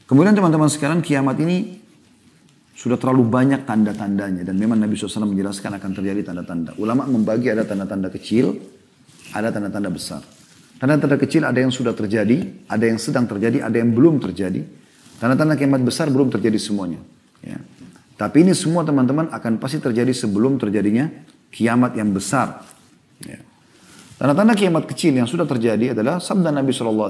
Kemudian teman-teman sekalian, kiamat ini sudah terlalu banyak tanda-tandanya. Dan memang Nabi SAW menjelaskan akan terjadi tanda-tanda. Ulama membagi ada tanda-tanda kecil, ada tanda-tanda besar. Tanda-tanda kecil ada yang sudah terjadi, ada yang sedang terjadi, ada yang belum terjadi. Tanda-tanda kiamat besar belum terjadi semuanya. Ya. Tapi ini semua teman-teman akan pasti terjadi sebelum terjadinya kiamat yang besar. Ya. Tanda-tanda kiamat kecil yang sudah terjadi adalah sabda Nabi SAW,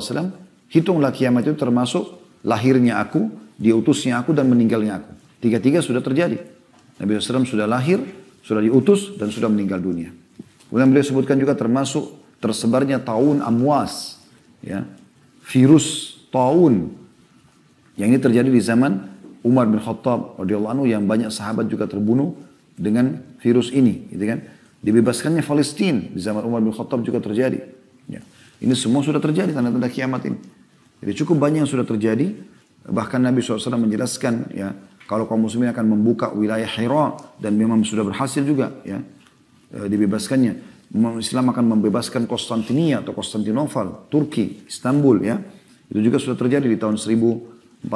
hitunglah kiamat itu termasuk lahirnya aku, diutusnya aku, dan meninggalnya aku. Tiga-tiga sudah terjadi. Nabi SAW sudah lahir, sudah diutus, dan sudah meninggal dunia. Kemudian beliau sebutkan juga termasuk tersebarnya taun amwas. Ya. Virus taun. Yang ini terjadi di zaman Umar bin Khattab radhiyallahu anhu, yang banyak sahabat juga terbunuh dengan virus ini. Gitu kan. Dibebaskannya Palestina di zaman Umar bin Khattab juga terjadi. Ya. Ini semua sudah terjadi tanda-tanda kiamat ini. Jadi cukup banyak yang sudah terjadi. Bahkan Nabi SAW menjelaskan, ya, kalau kaum muslimin akan membuka wilayah Hira, dan memang sudah berhasil juga, ya, dibebaskannya. Islam akan membebaskan Konstantinia atau Konstantinopel, Turki, Istanbul, ya. Itu juga sudah terjadi di tahun 1439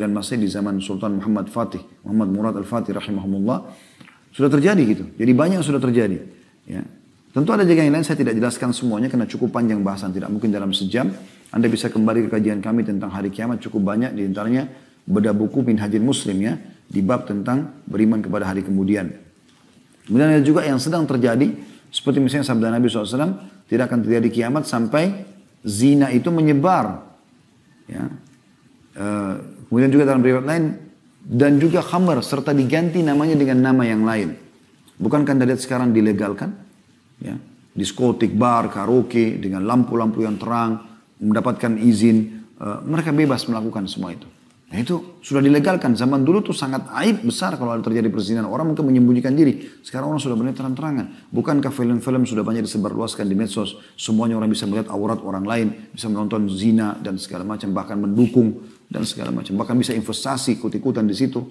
Masehi di zaman Sultan Muhammad Murad Al-Fatih rahimahumullah. Sudah terjadi gitu. Jadi banyak yang sudah terjadi. Ya. Tentu ada juga yang lain, saya tidak jelaskan semuanya karena cukup panjang bahasan. Tidak mungkin dalam sejam. Anda bisa kembali ke kajian kami tentang hari kiamat, cukup banyak. Di antaranya bedah buku Minhajul Muslim, ya, di bab tentang beriman kepada hari kemudian. Kemudian ada juga yang sedang terjadi. Seperti misalnya sabda Nabi SAW, tidak akan terjadi kiamat sampai zina itu menyebar. Ya. Kemudian juga dalam riwayat lain, dan juga khamar serta diganti namanya dengan nama yang lain. Bukankah Anda lihat sekarang dilegalkan? Ya. Diskotik, bar, karaoke dengan lampu-lampu yang terang, mendapatkan izin, mereka bebas melakukan semua itu. Nah itu sudah dilegalkan. Zaman dulu tuh sangat aib besar kalau ada terjadi perzinahan. Orang mungkin menyembunyikan diri. Sekarang orang sudah benar terang-terangan. Bukankah film-film sudah banyak disebarluaskan di medsos? Semuanya orang bisa melihat aurat orang lain, bisa menonton zina dan segala macam, bahkan mendukung dan segala macam. Bahkan bisa investasi ikut-ikutan di situ.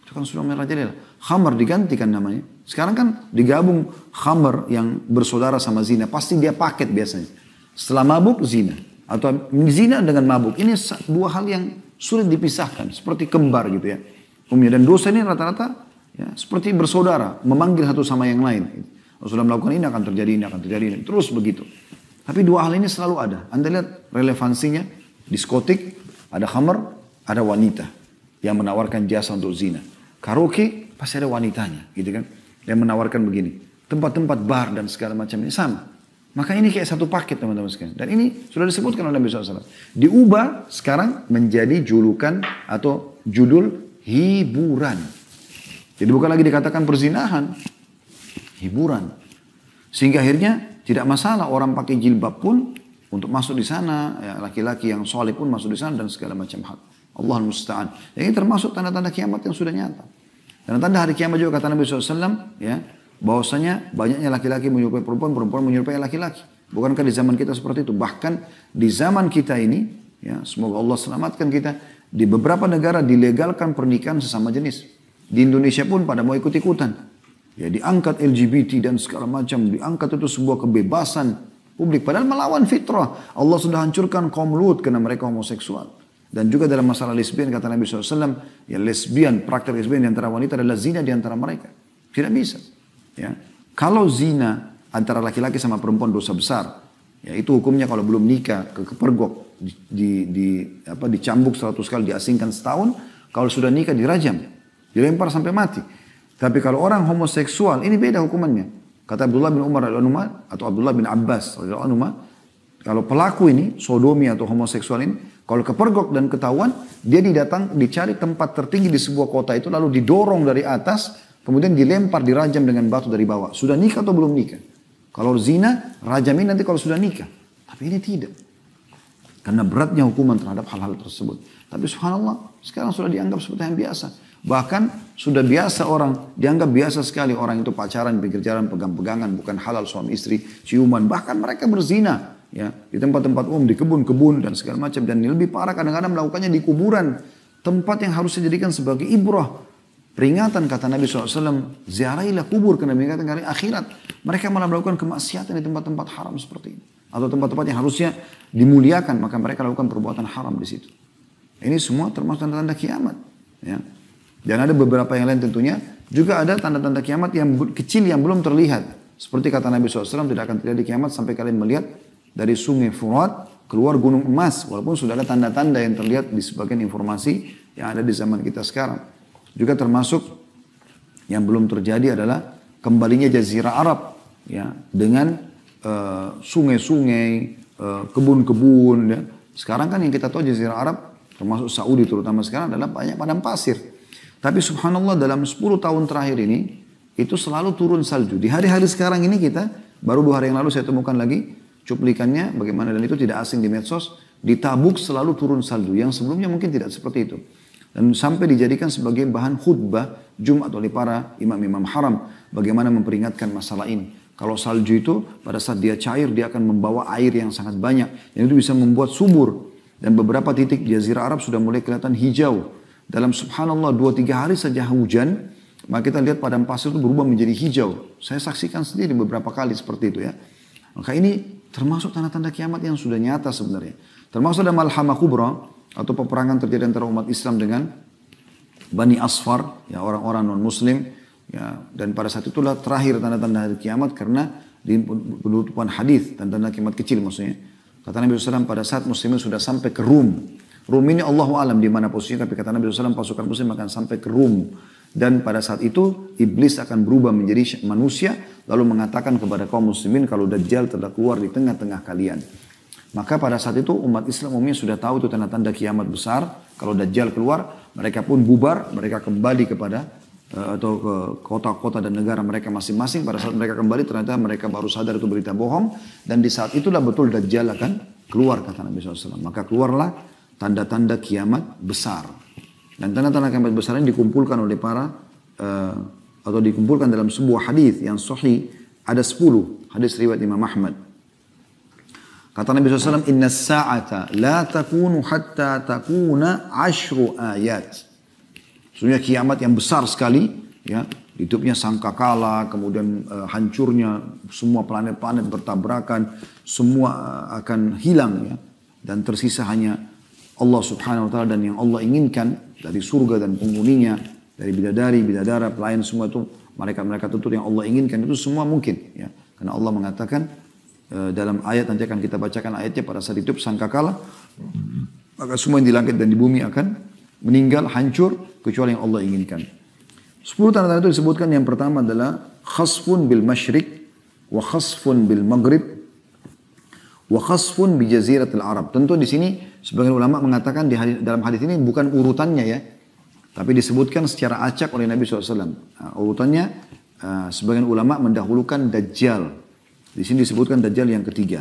Itu kan sudah merajalela. Khamar digantikan namanya. Sekarang kan digabung khamar yang bersaudara sama zina. Pasti dia paket biasanya. Setelah mabuk, zina. Atau zina dengan mabuk. Ini dua hal yang sulit dipisahkan. Seperti kembar gitu ya. Dan dosa ini rata-rata ya, seperti bersaudara. Memanggil satu sama yang lain. Kalau sudah melakukan ini akan terjadi, ini akan terjadi. Ini. Terus begitu. Tapi dua hal ini selalu ada. Anda lihat relevansinya. Diskotik, ada khamar, ada wanita yang menawarkan jasa untuk zina. Karaoke pasti ada wanitanya, gitu kan? Yang menawarkan begini. Tempat-tempat bar dan segala macam ini sama. Maka ini kayak satu paket teman-teman sekalian. Dan ini sudah disebutkan oleh Nabi SAW. Diubah sekarang menjadi julukan atau judul hiburan. Jadi bukan lagi dikatakan perzinahan. Hiburan. Sehingga akhirnya tidak masalah orang pakai jilbab pun untuk masuk di sana. Ya, laki-laki yang soleh pun masuk di sana dan segala macam hal. Allahul Musta'an. Ini termasuk tanda-tanda kiamat yang sudah nyata. Dan tanda hari kiamat juga kata Nabi SAW. Ya, bahwasanya banyaknya laki-laki menyerupai perempuan, perempuan menyerupai laki-laki. Bukankah di zaman kita seperti itu? Bahkan di zaman kita ini, ya, semoga Allah selamatkan kita, di beberapa negara dilegalkan pernikahan sesama jenis. Di Indonesia pun pada mau ikut-ikutan. Ya, diangkat LGBT dan segala macam, diangkat itu sebuah kebebasan publik. Padahal melawan fitrah. Allah sudah hancurkan kaum Lut karena mereka homoseksual. Dan juga dalam masalah lesbian, kata Nabi SAW, ya lesbian, praktek lesbian di antara wanita adalah zina di antara mereka. Tidak bisa. Ya. Kalau zina antara laki-laki sama perempuan dosa besar, ya itu hukumnya kalau belum nikah kepergok, dicambuk 100 kali, diasingkan setahun. Kalau sudah nikah dirajam, dilempar sampai mati. Tapi kalau orang homoseksual, ini beda hukumannya. Kata Abdullah bin Umar atau Abdullah bin Abbas, kalau pelaku ini sodomi atau homoseksual ini, kalau kepergok dan ketahuan, dia dicari tempat tertinggi di sebuah kota itu, lalu didorong dari atas. Kemudian dilempar, dirajam dengan batu dari bawah. Sudah nikah atau belum nikah? Kalau zina, rajamin nanti kalau sudah nikah. Tapi ini tidak. Karena beratnya hukuman terhadap hal-hal tersebut. Tapi subhanallah, sekarang sudah dianggap seperti yang biasa. Bahkan sudah biasa orang, dianggap biasa sekali orang itu pacaran, pinggir jalan, pegang-pegangan, bukan halal suami istri, ciuman. Bahkan mereka berzina. Ya, di tempat-tempat umum, di kebun-kebun dan segala macam. Dan yang lebih parah kadang-kadang melakukannya di kuburan. Tempat yang harus dijadikan sebagai ibrah. Peringatan kata Nabi SAW, ziarahilah kubur karena peringatan hari akhirat. Mereka malah melakukan kemaksiatan di tempat-tempat haram seperti ini. Atau tempat-tempat yang harusnya dimuliakan, maka mereka lakukan perbuatan haram di situ. Ini semua termasuk tanda-tanda kiamat. Ya. Dan ada beberapa yang lain tentunya. Juga ada tanda-tanda kiamat yang kecil yang belum terlihat. Seperti kata Nabi SAW, tidak akan terjadi kiamat sampai kalian melihat dari sungai Furat keluar gunung emas. Walaupun sudah ada tanda-tanda yang terlihat di sebagian informasi yang ada di zaman kita sekarang. Juga termasuk yang belum terjadi adalah kembalinya Jazirah Arab. Ya, dengan sungai-sungai, kebun-kebun. Ya. Sekarang kan yang kita tahu Jazirah Arab, termasuk Saudi terutama sekarang adalah banyak padang pasir. Tapi subhanallah dalam 10 tahun terakhir ini, itu selalu turun salju. Di hari-hari sekarang ini kita, baru 2 hari yang lalu saya temukan lagi cuplikannya bagaimana, dan itu tidak asing di medsos, di Tabuk selalu turun salju. Yang sebelumnya mungkin tidak seperti itu. Dan sampai dijadikan sebagai bahan khutbah Jumat oleh para imam-imam haram. Bagaimana memperingatkan masalah ini. Kalau salju itu pada saat dia cair dia akan membawa air yang sangat banyak. Dan itu bisa membuat subur. Dan beberapa titik Jazirah Arab sudah mulai kelihatan hijau. Dalam subhanallah 2-3 hari saja hujan, maka kita lihat padang pasir itu berubah menjadi hijau. Saya saksikan sendiri beberapa kali seperti itu ya. Maka ini termasuk tanda-tanda kiamat yang sudah nyata sebenarnya. Termasuk ada Malhamah Kubra atau peperangan terjadi antara umat Islam dengan Bani Asfar, ya orang-orang non-Muslim. Ya, dan pada saat itulah terakhir tanda-tanda hari kiamat karena di penutupan hadis tanda-tanda kiamat kecil maksudnya. Kata Nabi SAW pada saat muslimin sudah sampai ke Rum. Rum ini Allahu alam di mana posisinya, tapi kata Nabi SAW pasukan muslim akan sampai ke Rum. Dan pada saat itu iblis akan berubah menjadi manusia lalu mengatakan kepada kaum muslimin kalau Dajjal telah keluar di tengah-tengah kalian. Maka pada saat itu umat Islam umumnya sudah tahu itu tanda-tanda kiamat besar. Kalau Dajjal keluar, mereka pun bubar, mereka kembali kepada atau ke kota-kota dan negara mereka masing-masing. Pada saat mereka kembali ternyata mereka baru sadar itu berita bohong. Dan di saat itulah betul Dajjal akan keluar kata Nabi SAW. Maka keluarlah tanda-tanda kiamat besar. Dan tanda-tanda kiamat besar ini dikumpulkan oleh para atau dikumpulkan dalam sebuah hadis yang sahih. Ada 10 hadis riwayat Imam Ahmad. Kata Nabi SAW, Inna sa'ata la takunu hatta takuna 10 ayat. Sebenarnya kiamat yang besar sekali, ya, hidupnya sangkakala, kemudian hancurnya semua planet-planet bertabrakan, semua akan hilang, ya, dan tersisa hanya Allah Subhanahu Wa Taala dan yang Allah inginkan dari surga dan penghuninya, dari bidadari, bidadara, pelayan semua itu mereka tutur yang Allah inginkan itu semua mungkin, ya, karena Allah mengatakan dalam ayat nanti akan kita bacakan ayatnya pada saat hidup sangkakala, maka semua yang di langit dan di bumi akan meninggal, hancur, kecuali yang Allah inginkan. 10 tanda-tanda itu disebutkan yang pertama adalah khasfun bil masyrik, wa khasfun bil maghrib, wa khasfun bi jaziratil Arab. Tentu di sini sebagian ulama mengatakan dalam hadis ini bukan urutannya ya, tapi disebutkan secara acak oleh Nabi SAW. Nah, urutannya sebagian ulama mendahulukan Dajjal. Di sini disebutkan Dajjal yang ketiga.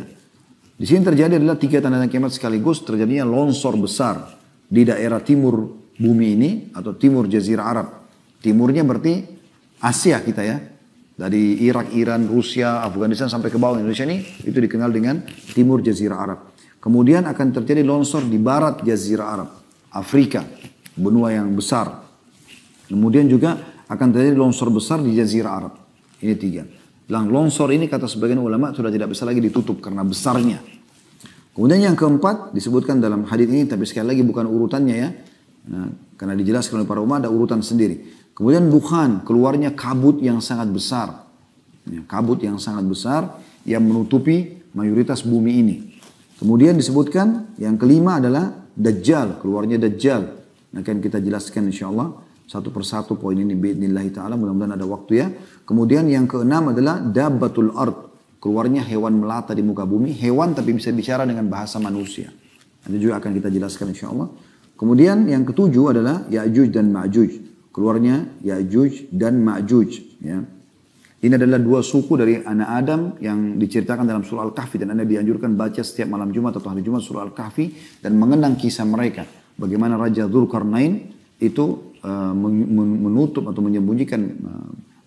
Di sini terjadi adalah 3 tanda kiamat sekaligus, terjadinya longsor besar di daerah timur bumi ini atau timur Jazirah Arab. Timurnya berarti Asia kita ya. Dari Irak, Iran, Rusia, Afghanistan sampai ke bawah Indonesia ini itu dikenal dengan timur Jazirah Arab. Kemudian akan terjadi longsor di barat Jazirah Arab, Afrika, benua yang besar. Kemudian juga akan terjadi longsor besar di Jazirah Arab. Ini 3. Longsor ini kata sebagian ulama sudah tidak bisa lagi ditutup karena besarnya. Kemudian yang keempat disebutkan dalam hadis ini, tapi sekali lagi bukan urutannya ya. Nah, karena dijelaskan oleh para ulama ada urutan sendiri. Kemudian dukhan, keluarnya kabut yang sangat besar. Ya, kabut yang sangat besar yang menutupi mayoritas bumi ini. Kemudian disebutkan yang kelima adalah Dajjal, keluarnya Dajjal. Nah, akan kita jelaskan insyaAllah satu persatu poin ini biidnillahi ta'ala, mudah-mudahan ada waktu ya. Kemudian yang keenam adalah Dabbatul Ard, keluarnya hewan melata di muka bumi. Hewan tapi bisa bicara dengan bahasa manusia. Nanti juga akan kita jelaskan insyaAllah. Kemudian yang ketujuh adalah Ya'juj dan Ma'juj, keluarnya Ya'juj dan Ma'juj. Ya. Ini adalah 2 suku dari anak Adam yang diceritakan dalam surah Al-Kahfi. Dan Anda dianjurkan baca setiap malam Jumat atau hari Jumat surah Al-Kahfi. Dan mengenang kisah mereka. Bagaimana Raja Dzulqarnain itu menutup atau menyembunyikan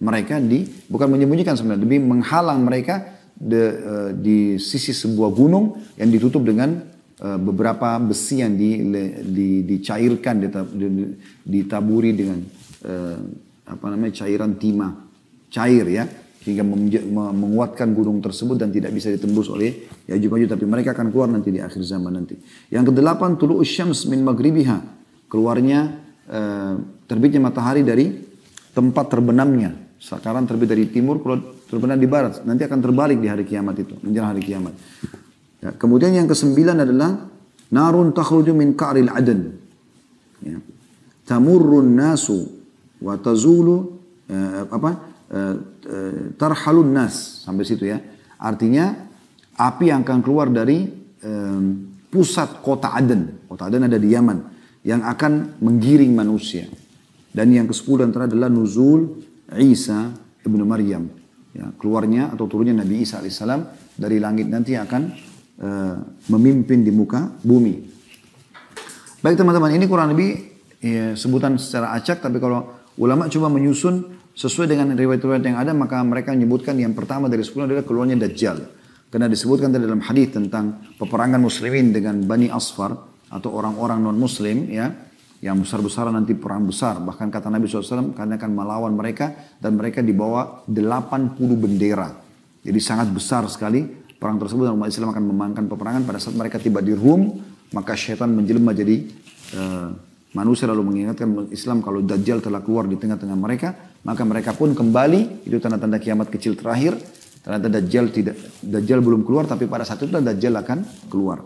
mereka bukan menyembunyikan sebenarnya, lebih menghalang mereka di sisi sebuah gunung yang ditutup dengan beberapa besi yang dicairkan, ditaburi dengan cairan timah cair ya. sehingga menguatkan gunung tersebut dan tidak bisa ditembus oleh Ya'juj Ma'juj, tapi mereka akan keluar nanti di akhir zaman nanti. Yang kedelapan, tulu'us syams min maghribiha, keluarnya terbitnya matahari dari tempat terbenamnya. Sekarang terbit dari timur, kalau terbenam di barat, nanti akan terbalik di hari kiamat itu, menjelang hari kiamat. Ya, kemudian yang kesembilan adalah narun takhruju min ka'ril adan. Ya. Tamurrun nasu wa tazulu tarhalun nas, sampai situ ya. Artinya api yang akan keluar dari pusat kota Aden. Kota Aden ada di Yaman, yang akan menggiring manusia. Dan yang ke-10 antara adalah nuzul Isa ibnu Maryam, ya, keluarnya atau turunnya Nabi Isa alaihissalam dari langit nanti akan memimpin di muka bumi. Baik teman-teman, ini kurang lebih ya, sebutan secara acak, tapi kalau ulama coba menyusun sesuai dengan riwayat-riwayat yang ada, maka mereka menyebutkan yang pertama dari 10 adalah keluarnya Dajjal. Karena disebutkan dalam hadis tentang peperangan muslimin dengan Bani Asfar atau orang-orang non-muslim, ya, yang besar-besaran nanti perang besar. Bahkan kata Nabi SAW, karena akan melawan mereka dan mereka dibawa 80 bendera. Jadi sangat besar sekali perang tersebut, dan umat Islam akan memenangkan peperangan. Pada saat mereka tiba di Rum, maka syaitan menjelma jadi manusia, lalu mengingatkan Islam kalau Dajjal telah keluar di tengah-tengah mereka, maka mereka pun kembali. Itu tanda-tanda kiamat kecil terakhir. Ternyata Dajjal belum keluar, tapi pada saat itu Dajjal akan keluar.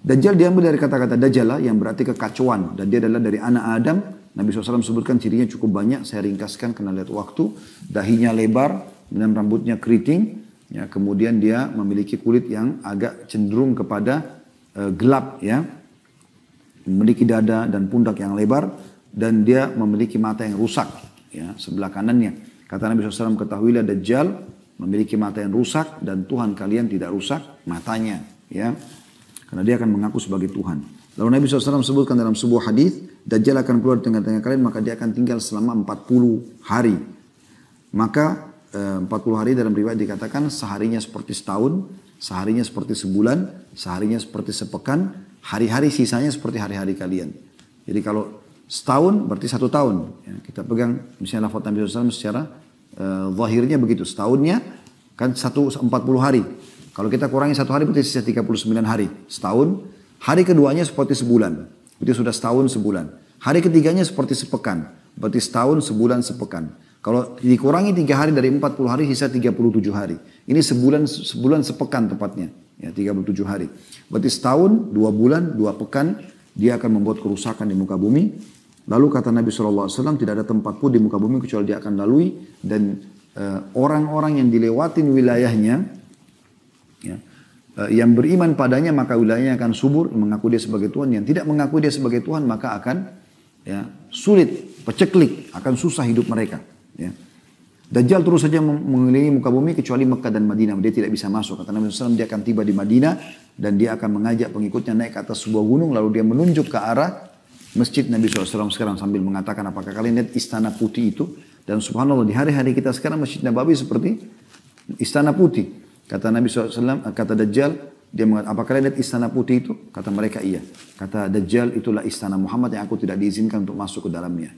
Dajjal diambil dari kata-kata Dajjala yang berarti kekacauan, dan dia adalah dari anak Adam. Nabi SAW sebutkan cirinya cukup banyak, saya ringkaskan karena lihat waktu. Dahinya lebar dan rambutnya keriting, ya, kemudian dia memiliki kulit yang agak cenderung kepada gelap, ya. Memiliki dada dan pundak yang lebar, dan dia memiliki mata yang rusak, ya, sebelah kanannya. Kata Nabi SAW, ketahuilah Dajjal memiliki mata yang rusak dan Tuhan kalian tidak rusak matanya, ya, karena dia akan mengaku sebagai Tuhan. Lalu Nabi SAW sebutkan dalam sebuah hadis, Dajjal akan keluar di tengah-tengah kalian, maka dia akan tinggal selama 40 hari. Maka 40 hari dalam riwayat dikatakan seharinya seperti setahun, seharinya seperti sebulan, seharinya seperti sepekan, hari-hari sisanya seperti hari-hari kalian. Jadi kalau setahun berarti 1 tahun. Ya, kita pegang misalnya lafaz Nabi SAW secara zahirnya begitu. Setahunnya kan 40 hari. Kalau kita kurangi 1 hari berarti sisa 39 hari. Setahun. Hari keduanya seperti sebulan. Berarti sudah setahun sebulan. Hari ketiganya seperti sepekan. Berarti setahun, sebulan, sepekan. Kalau dikurangi 3 hari dari 40 hari sisa 37 hari. Ini sebulan sepekan tepatnya. Ya, 37 hari. Berarti setahun, 2 bulan, 2 pekan, dia akan membuat kerusakan di muka bumi. Lalu kata Nabi SAW, tidak ada tempat pun di muka bumi kecuali dia akan lalui. Dan orang-orang yang dilewatin wilayahnya, ya, yang beriman padanya maka wilayahnya akan subur, mengaku dia sebagai Tuhan. Yang tidak mengaku dia sebagai Tuhan maka akan, ya, sulit, peceklik, akan susah hidup mereka. Ya. Dajjal terus saja mengelilingi muka bumi kecuali Mekah dan Madinah. Dia tidak bisa masuk. Kata Nabi SAW, dia akan tiba di Madinah dan dia akan mengajak pengikutnya naik ke atas sebuah gunung. Lalu dia menunjuk ke arah masjid Nabi SAW sekarang sambil mengatakan, apakah kalian lihat istana putih itu? Dan subhanallah di hari-hari kita sekarang Masjid Nabawi seperti istana putih. Kata Nabi SAW, kata Dajjal, dia mengatakan, apakah kalian lihat istana putih itu? Kata mereka iya. Kata Dajjal, itulah istana Muhammad yang aku tidak diizinkan untuk masuk ke dalamnya.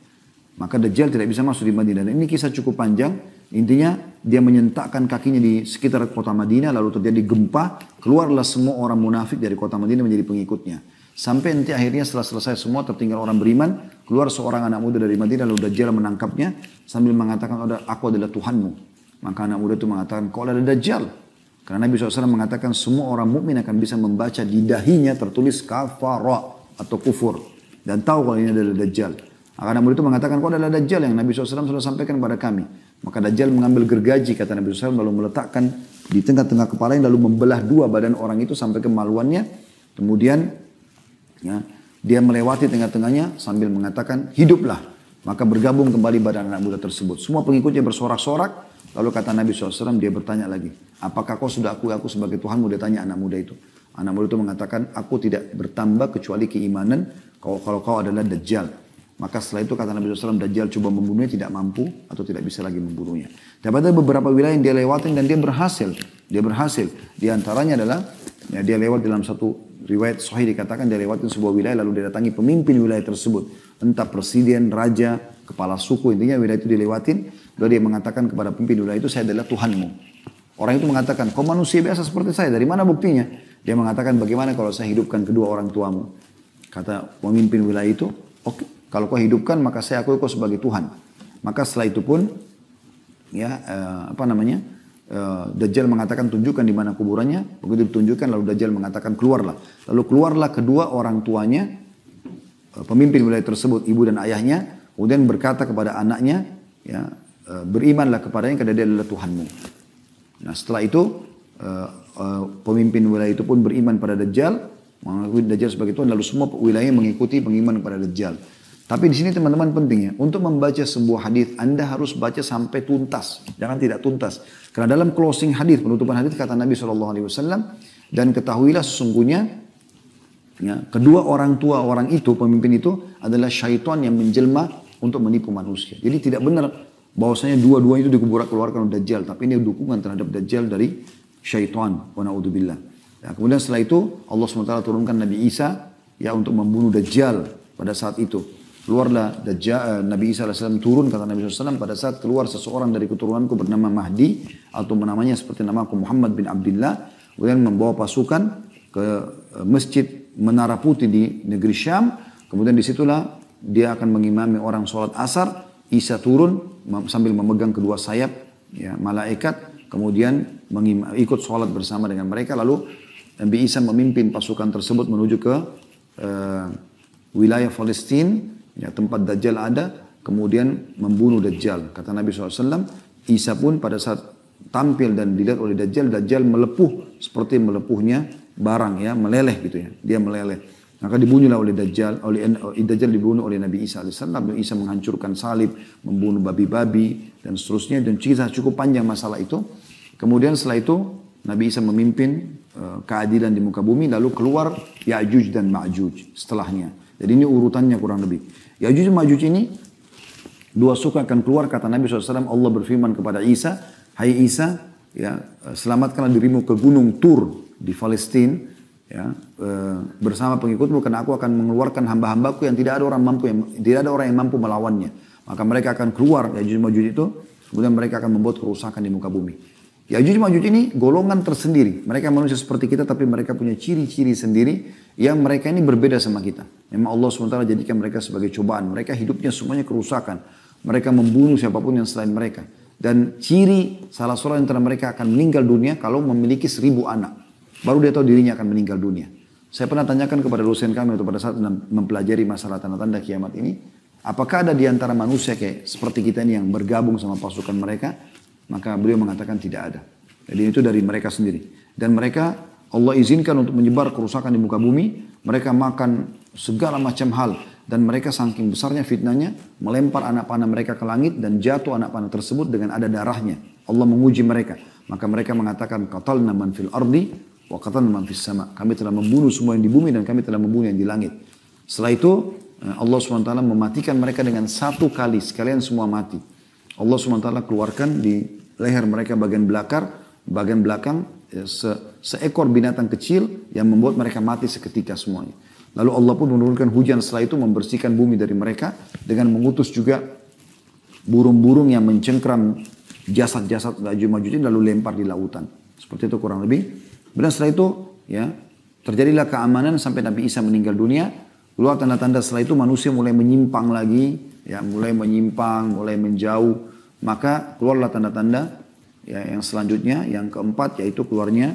Maka Dajjal tidak bisa masuk di Madinah. Dan ini kisah cukup panjang. Intinya dia menyentakkan kakinya di sekitar kota Madinah. Lalu terjadi gempa. Keluarlah semua orang munafik dari kota Madinah menjadi pengikutnya. Sampai nanti akhirnya setelah selesai semua tertinggal orang beriman. Keluar seorang anak muda dari Madinah. Lalu Dajjal menangkapnya. Sambil mengatakan, aku adalah Tuhanmu. Maka anak muda itu mengatakan, kau adalah Dajjal. Karena Nabi SAW mengatakan semua orang mukmin akan bisa membaca di dahinya tertulis kafara atau kufur. Dan tahu kalau ini adalah Dajjal. Anak muda itu mengatakan, kau adalah Dajjal yang Nabi SAW sudah sampaikan kepada kami. Maka Dajjal mengambil gergaji, kata Nabi SAW, lalu meletakkan di tengah-tengah kepalanya, lalu membelah 2 badan orang itu sampai kemaluannya. Kemudian ya, dia melewati tengah-tengahnya sambil mengatakan, hiduplah. Maka bergabung kembali badan anak muda tersebut. Semua pengikutnya bersorak-sorak. Lalu kata Nabi SAW, dia bertanya lagi, apakah kau sudah akui aku sebagai Tuhanmu? Dia tanya anak muda itu. Anak muda itu mengatakan, aku tidak bertambah kecuali keimanan kalau kau adalah Dajjal. Maka setelah itu kata Nabi SAW, Dajjal coba membunuhnya, tidak mampu atau tidak bisa lagi membunuhnya. Tapi ada beberapa wilayah yang dia lewatin dan dia berhasil. Dia berhasil. Di antaranya adalah, ya, dia lewat dalam satu riwayat sahih dikatakan dia lewatin sebuah wilayah lalu dia datangi pemimpin wilayah tersebut. Entah presiden, raja, kepala suku, intinya wilayah itu dilewatin. Lalu dia mengatakan kepada pemimpin wilayah itu, saya adalah Tuhanmu. Orang itu mengatakan, kau manusia biasa seperti saya, dari mana buktinya? Dia mengatakan, bagaimana kalau saya hidupkan kedua orang tuamu? Kata pemimpin wilayah itu, oke, kalau kau hidupkan maka saya akui kau sebagai Tuhan. Maka setelah itu pun, ya Dajjal mengatakan tunjukkan di mana kuburannya. Begitu ditunjukkan lalu Dajjal mengatakan keluarlah. Lalu keluarlah kedua orang tuanya, pemimpin wilayah tersebut, ibu dan ayahnya, kemudian berkata kepada anaknya, ya, berimanlah kepadanya karena dia adalah Tuhanmu. Nah setelah itu pemimpin wilayah itu pun beriman pada Dajjal, mengakui Dajjal sebagai Tuhan, lalu semua wilayah mengikuti pengiman kepada Dajjal. Tapi di sini teman-teman pentingnya, untuk membaca sebuah hadis Anda harus baca sampai tuntas, jangan tidak tuntas. Karena dalam closing hadis, penutupan hadis kata Nabi SAW, dan ketahuilah sesungguhnya, ya, kedua orang tua orang itu, pemimpin itu adalah syaitan yang menjelma untuk menipu manusia. Jadi tidak benar bahwasanya dua-duanya itu dikeluarkan oleh Dajjal, tapi ini dukungan terhadap Dajjal dari syaitan. Wa na'udzubillah. Ya, kemudian setelah itu Allah SWT turunkan Nabi Isa, ya, untuk membunuh Dajjal pada saat itu. Keluarlah Dajjal, Nabi Isa AS turun, kata Nabi SAW, pada saat keluar seseorang dari keturunanku bernama Mahdi, atau namanya seperti namaku Muhammad bin Abdullah, kemudian membawa pasukan ke masjid Menara Putih di negeri Syam, kemudian disitulah dia akan mengimami orang sholat asar. Isa turun sambil memegang kedua sayap, ya, malaikat, kemudian ikut sholat bersama dengan mereka, lalu Nabi Isa memimpin pasukan tersebut menuju ke wilayah Palestina, ya, tempat Dajjal ada, kemudian membunuh Dajjal. Kata Nabi SAW, Isa pun pada saat tampil dan dilihat oleh Dajjal, Dajjal melepuh seperti melepuhnya barang, ya, meleleh gitu ya, dia meleleh. Maka dibunuhlah oleh Dajjal, Dajjal dibunuh oleh Nabi Isa AS. Nabi Isa menghancurkan salib, membunuh babi-babi dan seterusnya, dan kisah cukup panjang masalah itu. Kemudian setelah itu Nabi Isa memimpin keadilan di muka bumi, lalu keluar Ya'juj dan Ma'juj setelahnya. Jadi ini urutannya kurang lebih. Ya'juj dan Ma'juj ini dua suku akan keluar, kata Nabi SAW. Allah berfirman kepada Isa, hai Isa, ya, selamatkanlah dirimu ke gunung Tur di Palestina, ya, bersama pengikutmu, karena aku akan mengeluarkan hamba-hambaku yang tidak ada orang yang mampu melawannya. Maka mereka akan keluar, Ya'juj dan Ma'juj itu, kemudian mereka akan membuat kerusakan di muka bumi. Ya'juj Ma'juj ini golongan tersendiri. Mereka manusia seperti kita, tapi mereka punya ciri-ciri sendiri yang mereka ini berbeda sama kita. Memang Allah SWT jadikan mereka sebagai cobaan. Mereka hidupnya semuanya kerusakan. Mereka membunuh siapapun yang selain mereka. Dan ciri salah seorang antara mereka akan meninggal dunia kalau memiliki 1000 anak. Baru dia tahu dirinya akan meninggal dunia. Saya pernah tanyakan kepada dosen kami pada saat mempelajari masalah tanda-tanda kiamat ini, apakah ada di antara manusia kayak seperti kita ini yang bergabung sama pasukan mereka? Maka beliau mengatakan tidak ada. Jadi itu dari mereka sendiri. Dan mereka Allah izinkan untuk menyebar kerusakan di muka bumi. Mereka makan segala macam hal. Dan mereka saking besarnya fitnahnya, melempar anak panah mereka ke langit dan jatuh anak panah tersebut dengan ada darahnya. Allah menguji mereka. Maka mereka mengatakan, qatalna man fil ardi wa qatalna man fis sama. Kami telah membunuh semua yang di bumi dan kami telah membunuh yang di langit. Setelah itu Allah SWT mematikan mereka dengan satu kali. Sekalian semua mati. Allah SWT keluarkan di leher mereka bagian belakang seekor binatang kecil yang membuat mereka mati seketika semuanya. Lalu Allah pun menurunkan hujan setelah itu membersihkan bumi dari mereka dengan mengutus juga burung-burung yang mencengkram jasad-jasad Ya'juj Ma'juj ini lalu lempar di lautan. Seperti itu kurang lebih. Dan setelah itu ya terjadilah keamanan sampai Nabi Isa meninggal dunia. Keluar tanda-tanda setelah itu manusia mulai menyimpang lagi, ya mulai menyimpang, mulai menjauh. Maka keluarlah tanda-tanda ya, yang selanjutnya, yang keempat yaitu keluarnya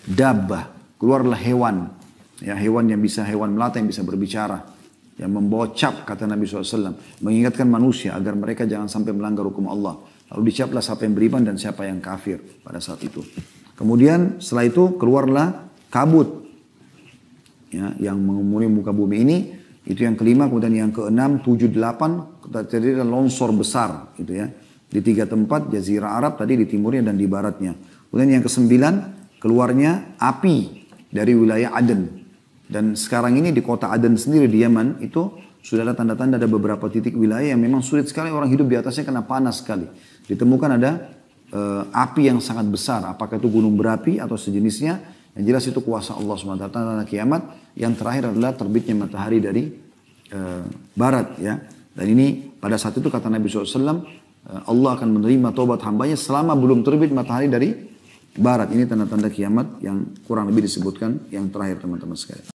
dabbah, keluarlah hewan, ya hewan melata yang bisa berbicara, yang membawa cap kata Nabi SAW, mengingatkan manusia agar mereka jangan sampai melanggar hukum Allah. Lalu dicaplah siapa yang beriman dan siapa yang kafir pada saat itu. Kemudian setelah itu keluarlah kabut. Ya, yang mengumuri muka bumi ini, itu yang kelima. Kemudian yang keenam, 7, 8 terjadi longsor besar gitu ya, di 3 tempat Jazirah Arab tadi, di timurnya dan di baratnya. Kemudian yang kesembilan, keluarnya api dari wilayah Aden. Dan sekarang ini di kota Aden sendiri di Yaman itu sudah ada tanda-tanda, ada beberapa titik wilayah yang memang sulit sekali orang hidup di atasnya karena panas sekali. Ditemukan ada api yang sangat besar, apakah itu gunung berapi atau sejenisnya. Yang jelas itu kuasa Allah SWT, tanda kiamat. Yang terakhir adalah terbitnya matahari dari barat ya. Dan ini pada saat itu kata Nabi SAW, Allah akan menerima taubat hambanya selama belum terbit matahari dari barat. Ini tanda-tanda kiamat yang kurang lebih disebutkan yang terakhir teman-teman sekalian.